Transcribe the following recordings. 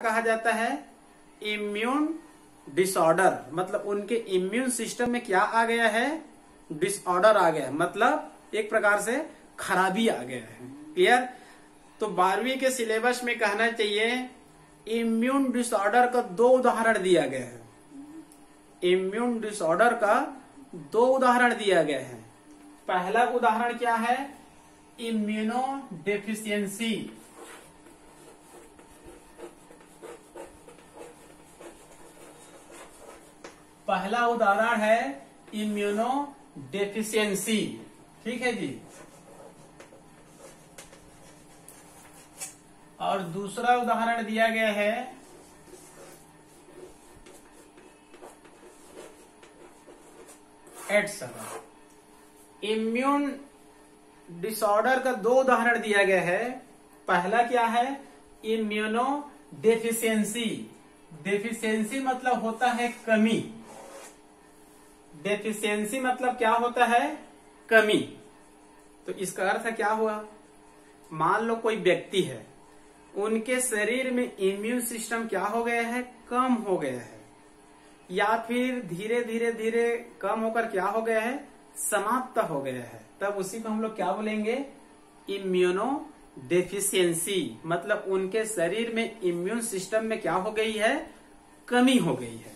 कहा जाता है इम्यून डिसऑर्डर, मतलब उनके इम्यून सिस्टम में क्या आ गया है, डिसऑर्डर आ गया है, मतलब एक प्रकार से खराबी आ गया है। क्लियर? तो 12वीं के सिलेबस में कहना चाहिए इम्यून डिसऑर्डर का 2 उदाहरण दिया गया है। इम्यून डिसऑर्डर का 2 उदाहरण दिया गया है। पहला उदाहरण क्या है, इम्यूनो डेफिशिएंसी। पहला उदाहरण है इम्यूनो डेफिशिएंसी। ठीक है जी। और दूसरा उदाहरण दिया गया है एड्स। इम्यून डिसऑर्डर का 2 उदाहरण दिया गया है। पहला क्या है, इम्यूनो डेफिशिएंसी। डेफिशिएंसी मतलब होता है कमी। डेफिशिएंसी मतलब क्या होता है, कमी। तो इसका अर्थ क्या हुआ, मान लो कोई व्यक्ति है, उनके शरीर में इम्यून सिस्टम क्या हो गया है, कम हो गया है, या फिर धीरे धीरे धीरे कम होकर क्या हो गया है, समाप्त हो गया है। तब उसी को हम लोग क्या बोलेंगे, इम्यूनो डेफिशिएंसी। मतलब उनके शरीर में इम्यून सिस्टम में क्या हो गई है, कमी हो गई है।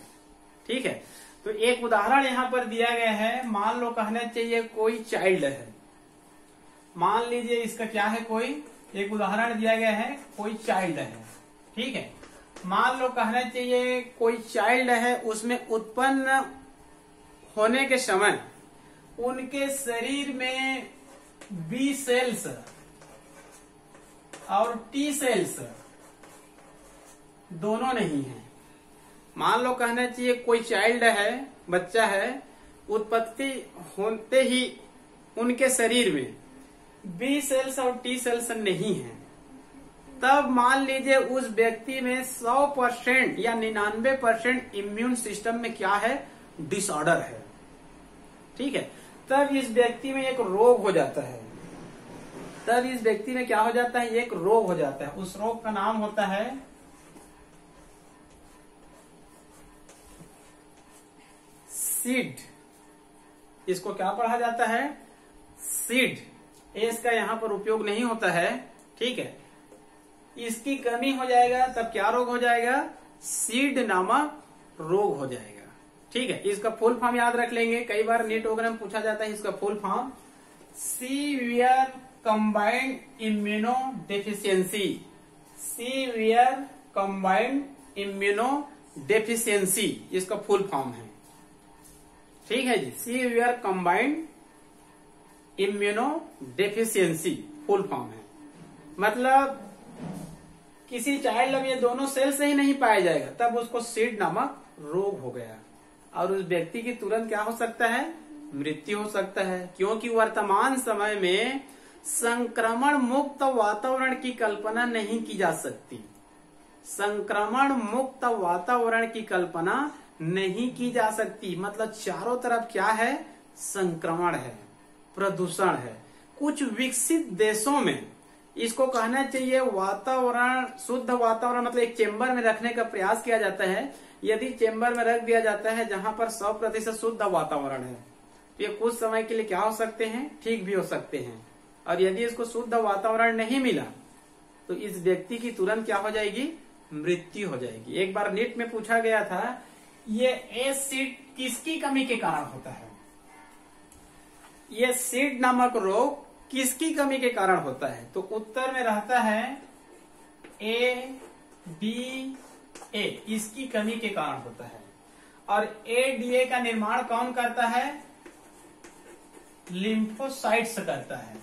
ठीक है। तो एक उदाहरण यहां पर दिया गया है, मान लो कहना चाहिए कोई चाइल्ड है। मान लीजिए इसका क्या है, कोई एक उदाहरण दिया गया है, कोई चाइल्ड है। ठीक है। मान लो कहना चाहिए कोई चाइल्ड है, उसमें उत्पन्न होने के समय उनके शरीर में बी सेल्स और टी सेल्स दोनों नहीं है। मान लो कहना चाहिए कोई चाइल्ड है, बच्चा है, उत्पत्ति होते ही उनके शरीर में बी सेल्स और टी सेल्स नहीं है। तब मान लीजिए उस व्यक्ति में 100% या 99% इम्यून सिस्टम में क्या है, डिसऑर्डर है। ठीक है। तब इस व्यक्ति में एक रोग हो जाता है। तब इस व्यक्ति में क्या हो जाता है, एक रोग हो जाता है। उस रोग का नाम होता है सीड। इसको क्या पढ़ा जाता है, सीड। एस का यहां पर उपयोग नहीं होता है। ठीक है। इसकी कमी हो जाएगा, तब क्या रोग हो जाएगा, सीड नामक रोग हो जाएगा। ठीक है। इसका फुल फॉर्म याद रख लेंगे, कई बार नीट वगैरह में पूछा जाता है इसका full form, severe combined immuno deficiency. Severe combined immuno deficiency इसका फुल फॉर्म है। ठीक है जी। Severe combined immuno deficiency full form है। मतलब किसी चाइल्ड में ये दोनों सेल से ही नहीं पाया जाएगा, तब उसको सीड नामक रोग हो गया और उस व्यक्ति की तुरंत क्या हो सकता है, मृत्यु हो सकता है। क्योंकि वर्तमान समय में संक्रमण मुक्त वातावरण की कल्पना नहीं की जा सकती। संक्रमण मुक्त वातावरण की कल्पना नहीं की जा सकती। मतलब चारों तरफ क्या है, संक्रमण है, प्रदूषण है। कुछ विकसित देशों में इसको कहना चाहिए वातावरण, शुद्ध वातावरण, मतलब एक चेंबर में रखने का प्रयास किया जाता है। यदि चेंबर में रख दिया जाता है जहां पर 100% शुद्ध वातावरण है, तो ये कुछ समय के लिए क्या हो सकते हैं, ठीक भी हो सकते हैं। और यदि इसको शुद्ध वातावरण नहीं मिला तो इस व्यक्ति की तुरंत क्या हो जाएगी, मृत्यु हो जाएगी। एक बार नीट में पूछा गया था, ये एसिड किसकी कमी के कारण होता है, ये सीड नामक रोग किसकी कमी के कारण होता है। तो उत्तर में रहता है ए डी ए, इसकी कमी के कारण होता है। और एडीए का निर्माण कौन करता है, लिम्फोसाइट्स करता है।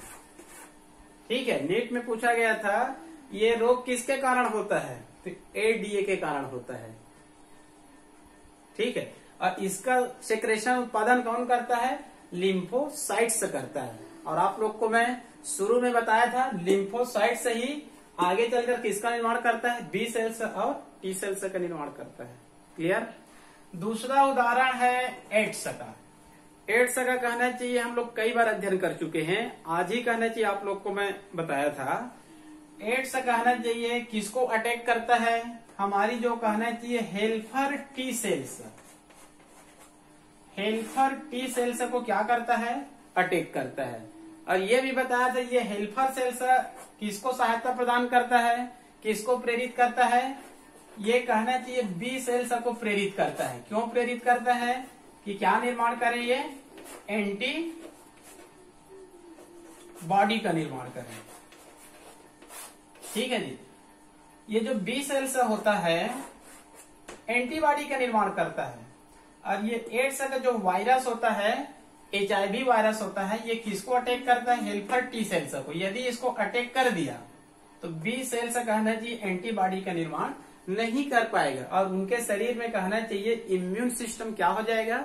ठीक है। नीट में पूछा गया था ये रोग किसके कारण होता है, तो एडीए के कारण होता है। ठीक है। और इसका सेक्रेशन, उत्पादन कौन करता है, लिम्फोसाइट्स करता है। और आप लोग को मैं शुरू में बताया था, लिम्फोसाइट से ही आगे चलकर किसका निर्माण करता है, बी सेल्स और टी सेल्स का निर्माण करता है। क्लियर। दूसरा उदाहरण है एड्स का। एड्स का कहना चाहिए हम लोग कई बार अध्ययन कर चुके हैं, आज ही कहना चाहिए आप लोग को मैं बताया था। एड्स कहना चाहिए किसको अटैक करता है, हमारी जो कहना चाहिए helper T cells, helper T cells को क्या करता है, अटैक करता है। और ये भी बताया था ये हेल्पर सेल्स किसको सहायता प्रदान करता है, किसको प्रेरित करता है, ये कहना चाहिए बी सेल्स को प्रेरित करता है। क्यों प्रेरित करता है कि क्या निर्माण करें, ये एंटी बॉडी का निर्माण करें। ठीक है जी। ये जो बी सेल्स होता है एंटीबॉडी का निर्माण करता है। और ये एड्स का जो वायरस होता है, HIV वायरस होता है, ये किसको अटैक करता है, हेल्पर टी सेल्स को। यदि इसको अटैक कर दिया तो बी सेल्स कहना चाहिए एंटीबॉडी का निर्माण नहीं कर पाएगा और उनके शरीर में कहना चाहिए इम्यून सिस्टम क्या हो जाएगा,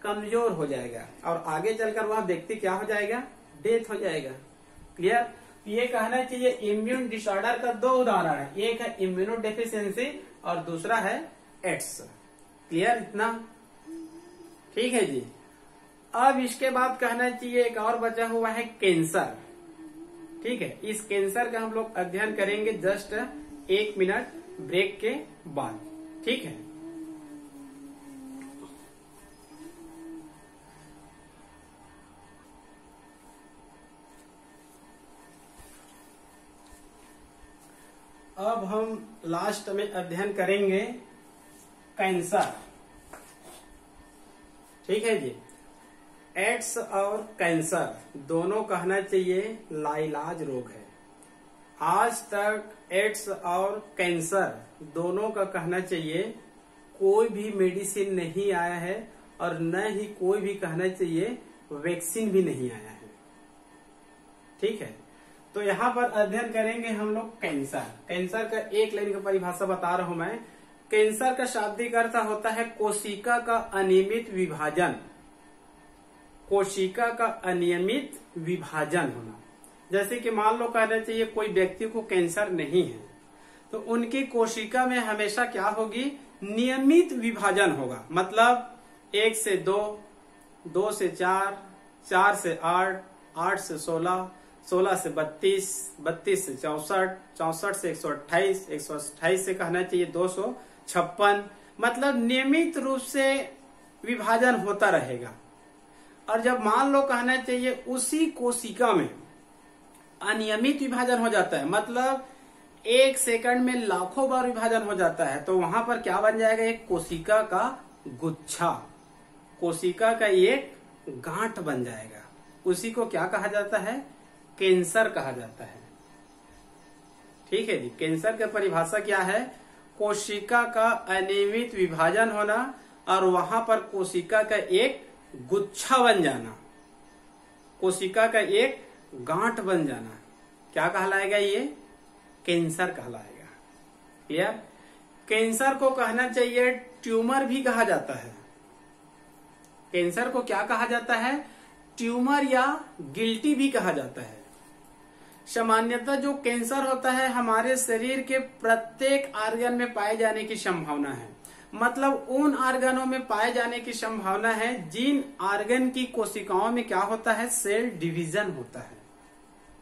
कमजोर हो जाएगा और आगे चलकर वह व्यक्ति क्या हो जाएगा, डेथ हो जाएगा। क्लियर। ये कहना चाहिए इम्यून डिसऑर्डर का दो उदाहरण है, एक है इम्यूनो डेफिशिएंसी और दूसरा है एड्स। क्लियर इतना। ठीक है जी। अब इसके बाद कहना चाहिए एक और बचा हुआ है कैंसर। ठीक है, इस कैंसर का हम लोग अध्ययन करेंगे जस्ट 1 मिनट ब्रेक के बाद। ठीक है। अब हम लास्ट में अध्ययन करेंगे कैंसर। ठीक है जी। एड्स और कैंसर दोनों कहना चाहिए लाइलाज रोग है। आज तक एड्स और कैंसर दोनों का कहना चाहिए कोई भी मेडिसिन नहीं आया है और न ही कोई भी कहना चाहिए वैक्सीन भी नहीं आया है। ठीक है। तो यहाँ पर अध्ययन करेंगे हम लोग कैंसर। कैंसर का एक लाइन का परिभाषा बता रहा हूं मैं। कैंसर का शाब्दिक अर्थ होता है कोशिका का अनियमित विभाजन, कोशिका का अनियमित विभाजन होना। जैसे कि मान लो कहना चाहिए कोई व्यक्ति को कैंसर नहीं है तो उनकी कोशिका में हमेशा क्या होगी, नियमित विभाजन होगा। मतलब 1 से 2, 2 से 4, 4 से 8, 8 से 16, 16 से 32, 32 से 64, 64 से 128, 128 से कहना चाहिए 256। मतलब नियमित रूप से विभाजन होता रहेगा। और जब मान लो कहना चाहिए उसी कोशिका में अनियमित विभाजन हो जाता है, मतलब 1 सेकंड में लाखों बार विभाजन हो जाता है, तो वहां पर क्या बन जाएगा, एक कोशिका का गुच्छा, कोशिका का एक गांठ बन जाएगा। उसी को क्या कहा जाता है, कैंसर कहा जाता है। ठीक है जी। कैंसर की परिभाषा क्या है, कोशिका का अनियमित विभाजन होना और वहां पर कोशिका का एक गुच्छा बन जाना, कोशिका का एक गांठ बन जाना, क्या कहलाएगा, ये कैंसर कहलाएगा। क्लियर। कैंसर को कहना चाहिए ट्यूमर भी कहा जाता है। कैंसर को क्या कहा जाता है, ट्यूमर या गिल्टी भी कहा जाता है। सामान्यतः जो कैंसर होता है हमारे शरीर के प्रत्येक आर्गन में पाए जाने की संभावना है। मतलब उन आर्गनों में पाए जाने की संभावना है जिन आर्गन की कोशिकाओं में क्या होता है, सेल डिवीजन होता है।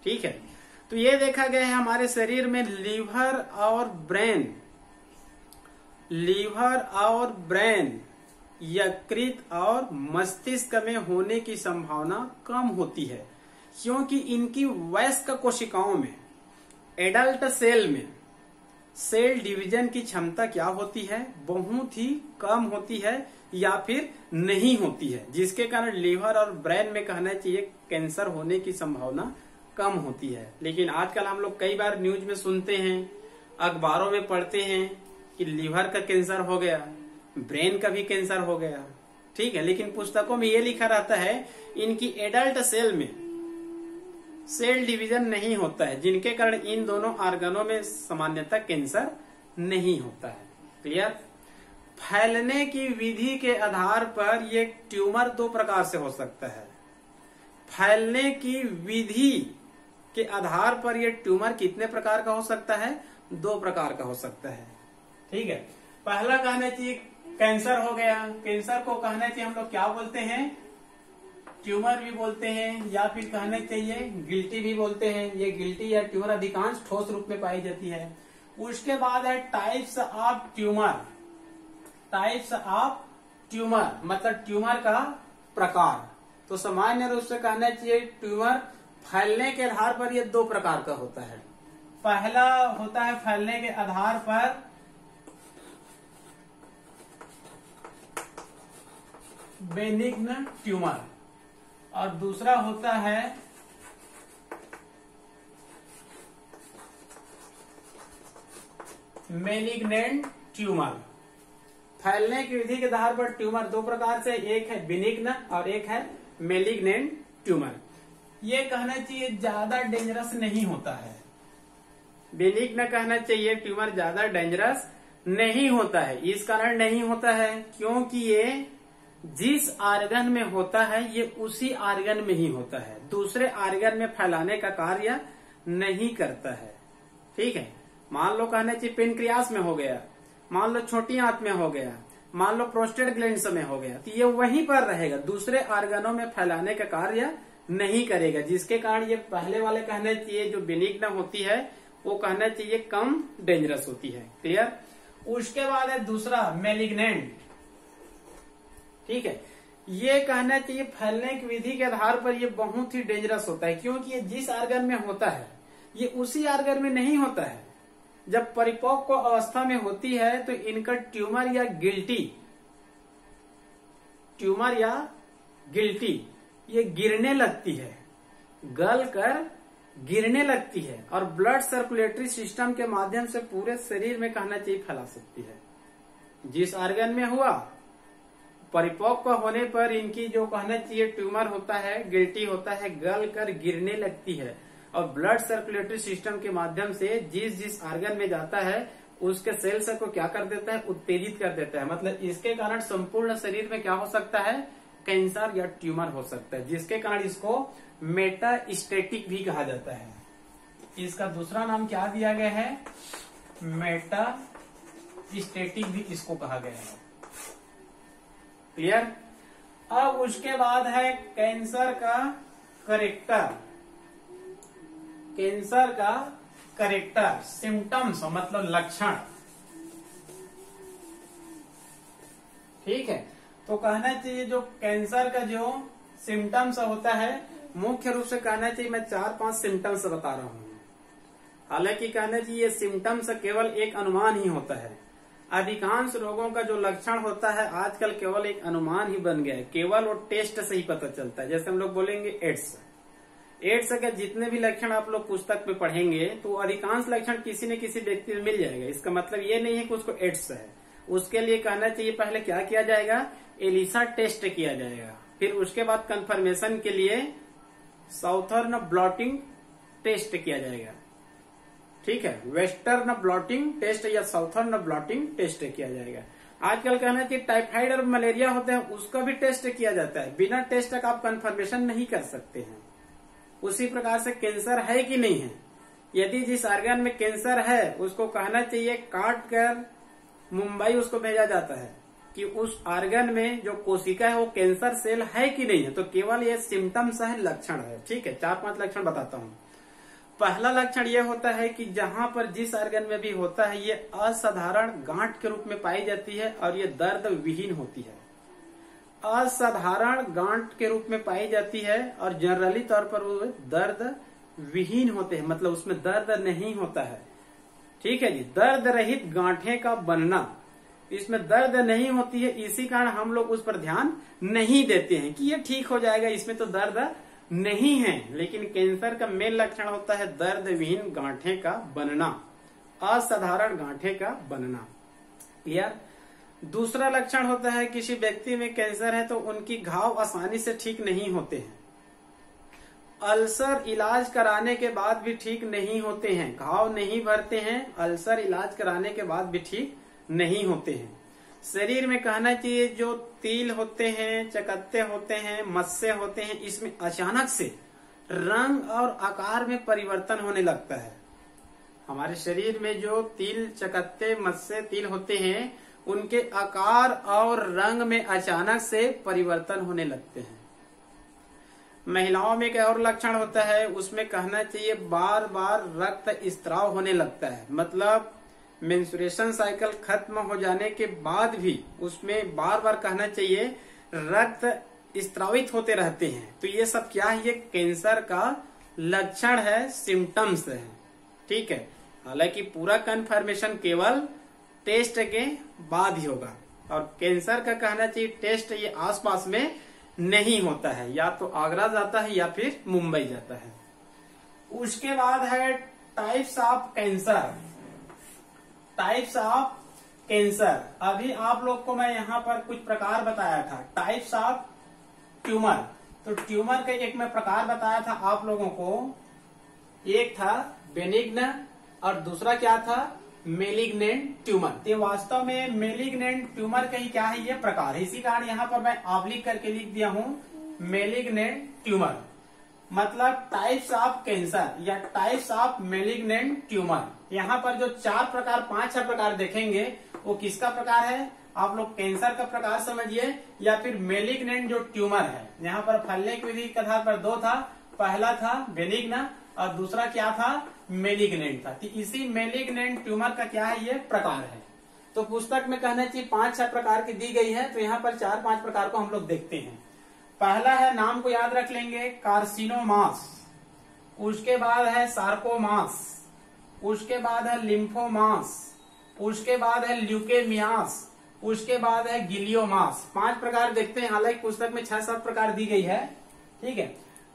ठीक है। तो ये देखा गया है हमारे शरीर में लीवर और ब्रेन, यकृत और मस्तिष्क में होने की संभावना कम होती है, क्योंकि इनकी वयस्क कोशिकाओं में, एडल्ट सेल में सेल डिवीजन की क्षमता क्या होती है, बहुत ही कम होती है या फिर नहीं होती है, जिसके कारण लीवर और ब्रेन में कहना चाहिए कैंसर होने की संभावना कम होती है। लेकिन आजकल हम लोग कई बार न्यूज में सुनते हैं, अखबारों में पढ़ते हैं कि लीवर का कैंसर हो गया, ब्रेन का भी कैंसर हो गया। ठीक है। लेकिन पुस्तकों में ये लिखा रहता है इनकी एडल्ट सेल में सेल डिवीजन नहीं होता है, जिनके कारण इन दोनों आर्गनों में सामान्यतः कैंसर नहीं होता है। क्लियर। फैलने की विधि के आधार पर ये ट्यूमर 2 प्रकार से हो सकता है। फैलने की विधि के आधार पर ये ट्यूमर कितने प्रकार का हो सकता है, 2 प्रकार का हो सकता है। ठीक है। पहला कहना चाहिए कैंसर हो गया। कैंसर को कहना चाहिए हम लोग क्या बोलते हैं, ट्यूमर भी बोलते हैं या फिर कहना चाहिए गिल्टी भी बोलते हैं। ये गिल्टी या ट्यूमर अधिकांश ठोस रूप में पाई जाती है। उसके बाद है types of tumour. Types of tumour मतलब ट्यूमर का प्रकार। तो सामान्य रूप से कहना चाहिए ट्यूमर फैलने के आधार पर ये दो प्रकार का होता है। पहला होता है फैलने के आधार पर बेनिग्न ट्यूमर और दूसरा होता है मेलिग्नेंट ट्यूमर। फैलने की विधि के आधार पर ट्यूमर दो प्रकार से, एक है बेनिग्न और एक है मेलिग्नेंट ट्यूमर। ये कहना चाहिए ज्यादा डेंजरस नहीं होता है। बेनिग्न कहना चाहिए ट्यूमर ज्यादा डेंजरस नहीं होता है। इस कारण नहीं होता है क्योंकि ये जिस आर्गन में होता है ये उसी आर्गन में ही होता है, दूसरे आर्गन में फैलाने का कार्य नहीं करता है। ठीक है, मान लो कहना चाहिए पेनक्रियास में हो गया, मान लो छोटी आंत में हो गया, मान लो प्रोस्टेट ग्लैंड्स में हो गया, तो ये वहीं पर रहेगा, दूसरे ऑर्गनों में फैलाने का कार्य नहीं करेगा, जिसके कारण ये पहले वाले कहना चाहिए जो बेनिग्न होती है वो कहना चाहिए कम डेंजरस होती है। क्लियर। उसके बाद है दूसरा मेलिग्नेंट। ठीक है, ये कहना चाहिए फैलने की विधि के आधार पर ये बहुत ही डेंजरस होता है क्योंकि ये जिस ऑर्गन में होता है ये उसी ऑर्गन में नहीं होता है। जब परिपक्व अवस्था में होती है तो इनका ट्यूमर या गिल्टी ये गिरने लगती है, गल कर गिरने लगती है और ब्लड सर्कुलेटरी सिस्टम के माध्यम से पूरे शरीर में कहना चाहिए फैला सकती है। जिस ऑर्गन में हुआ परिपक्व होने पर इनकी जो कहना चाहिए ट्यूमर होता है, गिल्टी होता है, गल कर गिरने लगती है और ब्लड सर्कुलेटरी सिस्टम के माध्यम से जिस ऑर्गन में जाता है उसके सेल्स को क्या कर देता है, उत्तेजित कर देता है। मतलब इसके कारण संपूर्ण शरीर में क्या हो सकता है, कैंसर या ट्यूमर हो सकता है, जिसके कारण इसको मेटास्टेटिक भी कहा जाता है। इसका दूसरा नाम क्या दिया गया है, मेटास्टेटिक भी इसको कहा गया है। क्लियर। अब उसके बाद है कैंसर का करेक्टर सिम्टम्स मतलब लक्षण। ठीक है, तो कहना चाहिए जो कैंसर का जो सिम्टम्स होता है मुख्य रूप से कहना चाहिए मैं 4-5 सिम्टम्स बता रहा हूं। हालांकि कहना चाहिए ये सिम्टम्स केवल एक अनुमान ही होता है। अधिकांश रोगों का जो लक्षण होता है आजकल केवल एक अनुमान ही बन गया है, केवल वो टेस्ट से ही पता चलता है। जैसे हम लोग बोलेंगे एड्स के जितने भी लक्षण आप लोग पुस्तक में पढ़ेंगे तो अधिकांश लक्षण किसी न किसी व्यक्ति में मिल जाएगा। इसका मतलब ये नहीं है कि उसको एड्स है। उसके लिए कहना चाहिए पहले क्या किया जाएगा, एलिसा टेस्ट किया जाएगा, फिर उसके बाद कंफर्मेशन के लिए साउथर्न ब्लॉटिंग टेस्ट किया जाएगा। ठीक है, वेस्टर्न ब्लॉटिंग टेस्ट या साउथर्न ब्लॉटिंग टेस्ट किया जाएगा। आजकल कहना चाहिए टाइफाइड और मलेरिया होते हैं उसका भी टेस्ट किया जाता है, बिना टेस्ट का आप कंफर्मेशन नहीं कर सकते हैं। उसी प्रकार से कैंसर है कि नहीं है, यदि जिस ऑर्गन में कैंसर है उसको कहना चाहिए काट कर मुंबई उसको भेजा जाता है कि उस ऑर्गन में जो कोशिका है वो कैंसर सेल है कि नहीं है। तो केवल ये सिम्टम्स है, लक्षण है। ठीक है, 4-5 लक्षण बताता हूँ। पहला लक्षण ये होता है कि जहां पर जिस ऑर्गन में भी होता है ये असाधारण गांठ के रूप में पाई जाती है और ये दर्द विहीन होती है। असाधारण गांठ के रूप में पाई जाती है और जनरली तौर पर वो दर्द विहीन होते हैं, मतलब उसमें दर्द नहीं होता है। ठीक है जी, दर्द रहित गांठें का बनना, इसमें दर्द नहीं होती है, इसी कारण हम लोग उस पर ध्यान नहीं देते हैं कि ये ठीक हो जाएगा, इसमें तो दर्द नहीं है। लेकिन कैंसर का मेन लक्षण होता है दर्द विहीन गांठें का बनना, असाधारण गांठें का बनना। क्लियर। दूसरा लक्षण होता है किसी व्यक्ति में कैंसर है तो उनकी घाव आसानी से ठीक नहीं होते हैं। अल्सर इलाज कराने के बाद भी ठीक नहीं होते हैं, घाव नहीं भरते हैं, अल्सर इलाज कराने के बाद भी ठीक नहीं होते हैं। शरीर में कहना चाहिए जो तिल होते हैं, चकत्ते होते हैं, मस्से होते हैं, इसमें अचानक से रंग और आकार में परिवर्तन होने लगता है। हमारे शरीर में जो तिल, चकत्ते, मस्से, तिल होते हैं उनके आकार और रंग में अचानक से परिवर्तन होने लगते हैं। महिलाओं में एक और लक्षण होता है, उसमें कहना चाहिए बार बार रक्त स्त्राव होने लगता है। मतलब मेंस्ट्रुएशन साइकिल खत्म हो जाने के बाद भी उसमें बार बार कहना चाहिए रक्त स्त्रावित होते रहते हैं, तो ये सब क्या है, ये कैंसर का लक्षण है, सिम्टम्स है। ठीक है, हालांकि पूरा कंफर्मेशन केवल टेस्ट के बाद ही होगा, और कैंसर का कहना चाहिए टेस्ट ये आसपास में नहीं होता है, या तो आगरा जाता है या फिर मुंबई जाता है। उसके बाद है types of cancer. Types of cancer, अभी आप लोग को मैं यहाँ पर कुछ प्रकार बताया था। टाइप्स ऑफ ट्यूमर, तो ट्यूमर का एक मैं प्रकार बताया था आप लोगों को, एक था बेनिग्न और दूसरा क्या था, मेलिग्नेंट ट्यूमर। ये वास्तव में मेलिग्नेंट ट्यूमर का ही क्या है, ये प्रकार है। इसी कारण यहाँ पर मैं ऑब्लिक करके लिख दिया हूँ मेलिग्नेंट ट्यूमर, मतलब टाइप्स ऑफ कैंसर या टाइप्स ऑफ मेलिग्नेंट ट्यूमर। यहाँ पर जो 4 प्रकार 5-6 प्रकार देखेंगे वो किसका प्रकार है, आप लोग कैंसर का प्रकार समझिए या फिर मेलिग्नेंट जो ट्यूमर है। यहाँ पर फैलने की विधि के आधार पर 2 था, पहला था बेनिग्न और दूसरा क्या था, मेलिग्नेंट था। तो इसी मेलिग्नेंट ट्यूमर का क्या है, ये प्रकार है। तो पुस्तक में कहना चाहिए 5-6 प्रकार की दी गई है, तो यहाँ पर 4-5 प्रकार को हम लोग देखते हैं। पहला है, नाम को याद रख लेंगे, कार्सिनोमास। उसके बाद है सार्कोमास, उसके बाद है लिम्फोमास, उसके बाद है ल्यूकेमियास, उसके बाद है गिलियोमास। 5 प्रकार देखते हैं, हालांकि पुस्तक में 6-7 प्रकार दी गई है। ठीक है,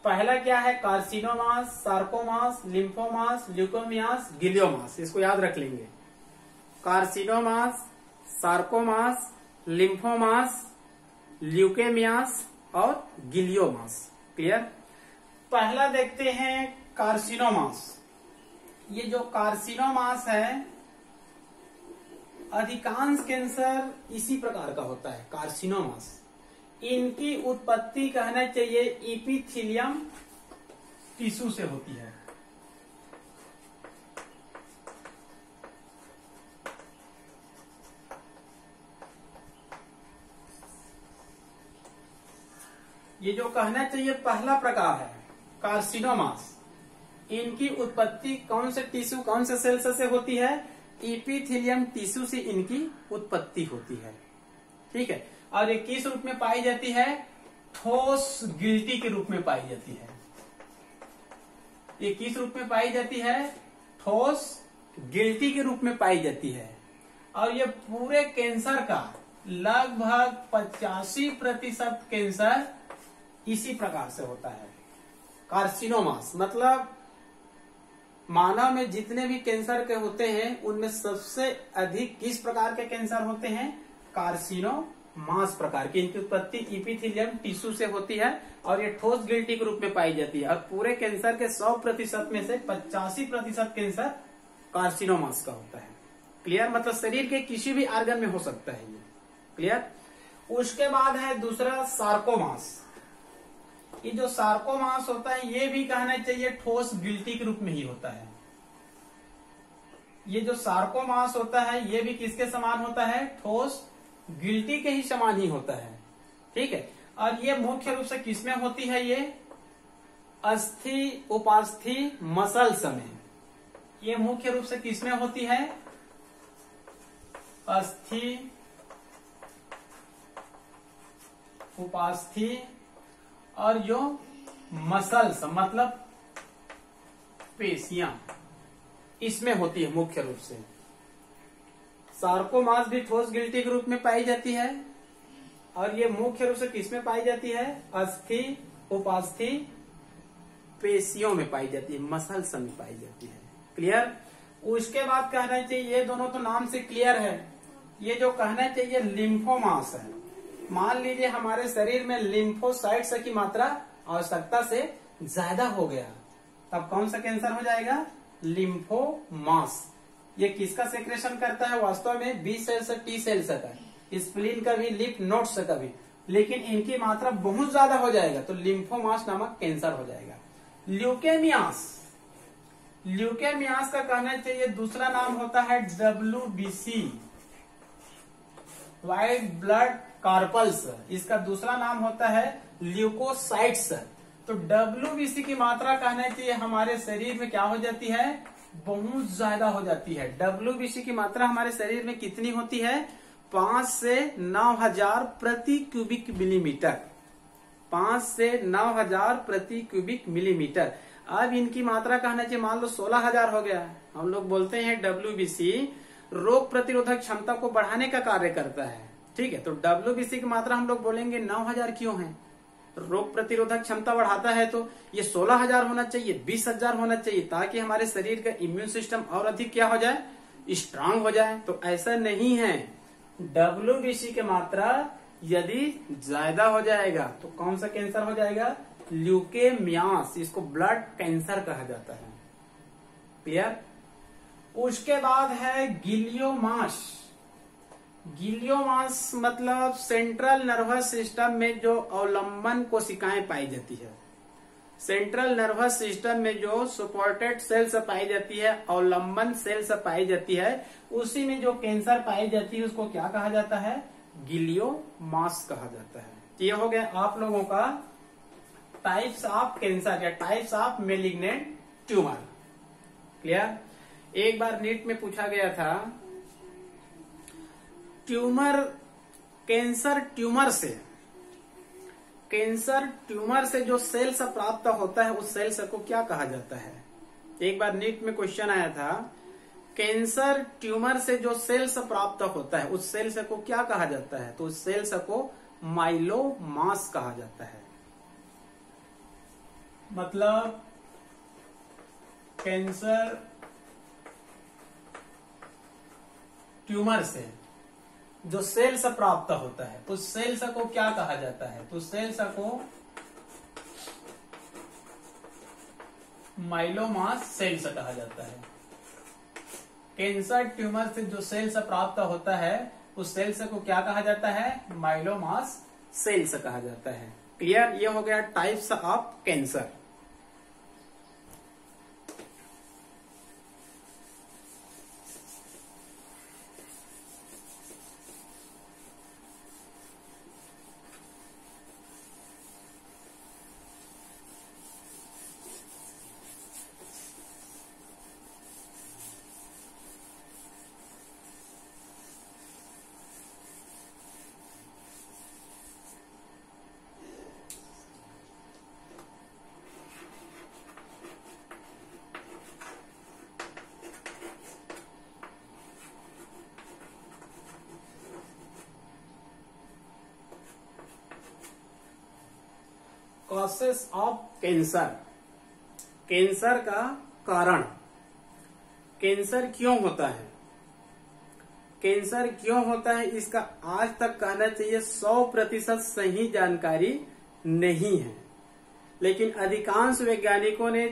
पहला क्या है, कार्सिनोमास, सार्कोमास, लिम्फोमास, ल्यूकेमियास, गिलियोमास। इसको याद रख लेंगे, कार्सिनोमास, सार्कोमास, लिम्फोमास, ल्यूकेमियास और गिलियोमास। क्लियर। पहला देखते हैं कार्सिनोमास। ये जो कार्सिनोमास है, अधिकांश कैंसर इसी प्रकार का होता है, कार्सिनोमास। इनकी उत्पत्ति कहना चाहिए इपिथेलियम टिश्यू से होती है। ये जो कहना चाहिए पहला प्रकार है कार्सिनोमास, इनकी उत्पत्ति कौन से टिश्यू, कौन से सेल से होती है, इपिथेलियम टिश्यू से इनकी उत्पत्ति होती है। ठीक है, और ये किस रूप में पाई जाती है, ठोस गिल्टी के रूप में पाई जाती है। ये किस रूप में पाई जाती है, ठोस गिल्टी के रूप में पाई जाती है। और ये पूरे कैंसर का लगभग 85% कैंसर इसी प्रकार से होता है, कार्सिनोमास। मतलब मानव में जितने भी कैंसर के होते हैं उनमें सबसे अधिक किस प्रकार के कैंसर होते हैं, कार्सिनोमास प्रकार की। इनकी उत्पत्ति इपिथेलियम टिश्यू से होती है और ये ठोस गिल्टी के रूप में पाई जाती है। और पूरे कैंसर के 100% में से 85% कैंसर कार्सिनोमास का होता है। क्लियर, मतलब शरीर के किसी भी आर्गन में हो सकता है ये। क्लियर। उसके बाद है दूसरा सार्कोमास। ये जो सार्कोमास होता है ये भी कहना चाहिए ठोस गिल्टी के रूप में ही होता है। ये जो सार्कोमास होता है ये भी किसके समान होता है, ठोस गिल्टी के ही समान ही होता है। ठीक है, और ये मुख्य रूप से किसमें होती है, ये अस्थि उपास्थि मसल्स में। ये मुख्य रूप से किसमें होती है, अस्थि उपास्थि और जो मसल्स मतलब पेशियां, इसमें होती है मुख्य रूप से। सार्कोमास भी ठोस गिल्टी के रूप में पाई जाती है और ये मुख्य रूप से किसमें पाई जाती है, अस्थि उपास्थि पेशियों में पाई जाती है, मसल्स में पाई जाती है। क्लियर। उसके बाद कहना चाहिए, ये दोनों तो नाम से क्लियर है। ये जो कहना चाहिए लिम्फोमास है, मान लीजिए हमारे शरीर में लिम्फोसाइट्स की मात्रा आवश्यकता से ज्यादा हो गया, तब कौन सा कैंसर हो जाएगा, लिम्फोमास। ये किसका सेक्रेशन करता है, वास्तव में बी सेल से टी सेल से का, स्प्लीन का भी, लिम्फ नोड्स का भी, लेकिन इनकी मात्रा बहुत ज्यादा हो जाएगा तो लिम्फोमास नामक कैंसर हो जाएगा। ल्यूकेमियास, ल्यूकेमियास का कहना चाहिए दूसरा नाम होता है WBC, व्हाइट ब्लड कार्पल्स। इसका दूसरा नाम होता है ल्यूकोसाइट्स। तो WBC की मात्रा कहना चाहिए हमारे शरीर में क्या हो जाती है, बहुत ज्यादा हो जाती है। WBC की मात्रा हमारे शरीर में कितनी होती है? 5 से 9,000 प्रति क्यूबिक मिलीमीटर। 5 से 9,000 प्रति क्यूबिक मिलीमीटर। अब इनकी मात्रा कहना चाहिए, मान लो 16,000 हो गया। हम लोग बोलते हैं WBC रोग प्रतिरोधक क्षमता को बढ़ाने का कार्य करता है, ठीक है। तो WBC की मात्रा हम लोग बोलेंगे 9,000 क्यों है? रोग प्रतिरोधक क्षमता बढ़ाता है तो ये 16,000 होना चाहिए, 20,000 होना चाहिए, ताकि हमारे शरीर का इम्यून सिस्टम और अधिक क्या हो जाए? स्ट्रांग हो जाए। तो ऐसा नहीं है। WBC की मात्रा यदि ज्यादा हो जाएगा तो कौन सा कैंसर हो जाएगा? ल्यूकेमियास, इसको ब्लड कैंसर कहा जाता है। क्लियर? उसके बाद है गिलियोमास। गिलियोमास मतलब सेंट्रल नर्वस सिस्टम में जो अवलंबन कोशिकाएं पाई जाती है। सेंट्रल नर्वस सिस्टम में जो सपोर्टेड सेल्स पाई जाती है, अवलंबन सेल्स पाई जाती है, उसी में जो कैंसर पाई जाती है उसको क्या कहा जाता है? गिलियोमास कहा जाता है। ये हो गया आप लोगों का टाइप्स ऑफ कैंसर या types of malignant tumour. Clear? एक बार नीट में पूछा गया था, कैंसर ट्यूमर से जो सेल्स प्राप्त होता है उस सेल्स को क्या कहा जाता है? एक बार नीट में क्वेश्चन आया था, कैंसर ट्यूमर से जो सेल्स प्राप्त होता है उस सेल्स को क्या कहा जाता है? तो उस सेल्स को माइलोमास कहा जाता है। मतलब कैंसर ट्यूमर से जो सेल्स प्राप्त होता है उस सेल्स को क्या कहा जाता है? तो सेल्स को माइलोमास सेल्स कहा जाता है। कैंसर ट्यूमर से जो सेल्स प्राप्त होता है उस सेल्स को क्या कहा जाता है? माइलोमास सेल्स कहा जाता है। क्लियर? ये हो गया types of cancer. Causes of cancer, cancer का कारण। कैंसर क्यों होता है? कैंसर क्यों होता है इसका आज तक कहना चाहिए 100% सही जानकारी नहीं है, लेकिन अधिकांश वैज्ञानिकों ने